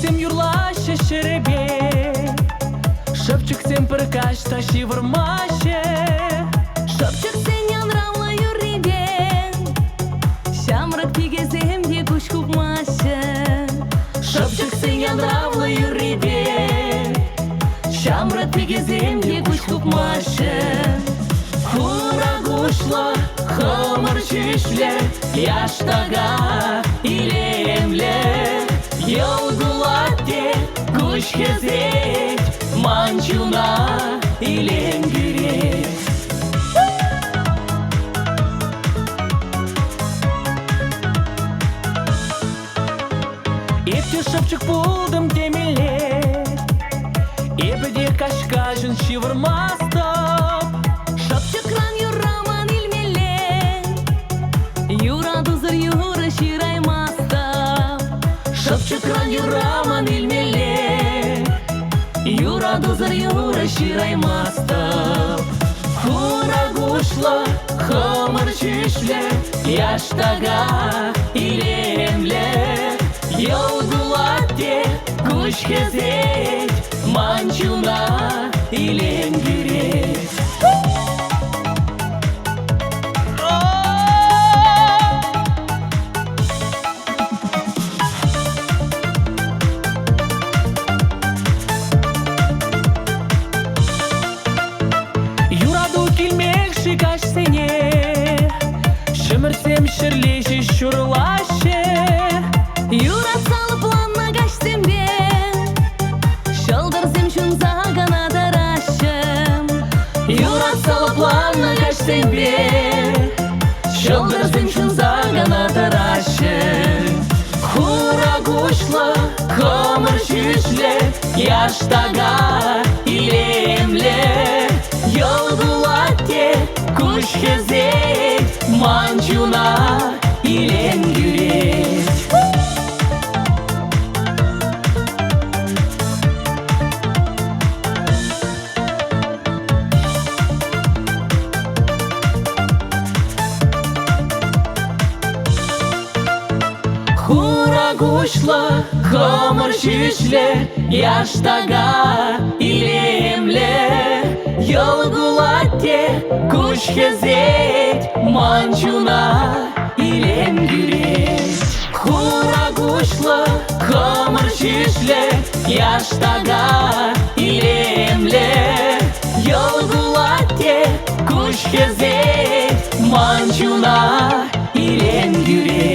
Шепчиксем юрлаще шеребе, шепчиксем прикач та шивырмаще. Шепчиксен янравла юрибе, шамрак тигезем де куш купмаще. Шепчиксен янравла юрибе, шамрак тигезем де куш купмаще. Хурагушла, хомыр чүшлет, яштага илемлет. Йолгулатте куш кезет, манчуна илемгирет. Епте шапчык булдым демеле, эпеде кашкажын шивырмастап. Шепчикран юраман илмеле, юрадузыр юра шираймаста. Шапчыкран юраман илмеле, юрадузыр юра шираймастап. Хурагушла, хомыр чүшлет, яштага илемлет. Йолгулатте куш кезет, манчуна илемгирет. Юраду килмек шикаш сене, шымырсем шырлеші шурлаще. Юрат салып планна качтем бе, шылдырсем шунса гана дарашым. Юрат салып планна качтем бе, шылдырсем шунса гана дараще. Хурагушла, хомыр чүшлет, яштага илемлет. Йолгулатте куш кезет, манчуна илемгирет. Хурагушла, хомыр чүшлет, яштага илемлет. Йолгулатте куш кезет, манчуна илемгирет. Хурагушла, хомыр чүшлет, яштага илемлет. Йолгулатте куш кезет, манчуна илемгирет.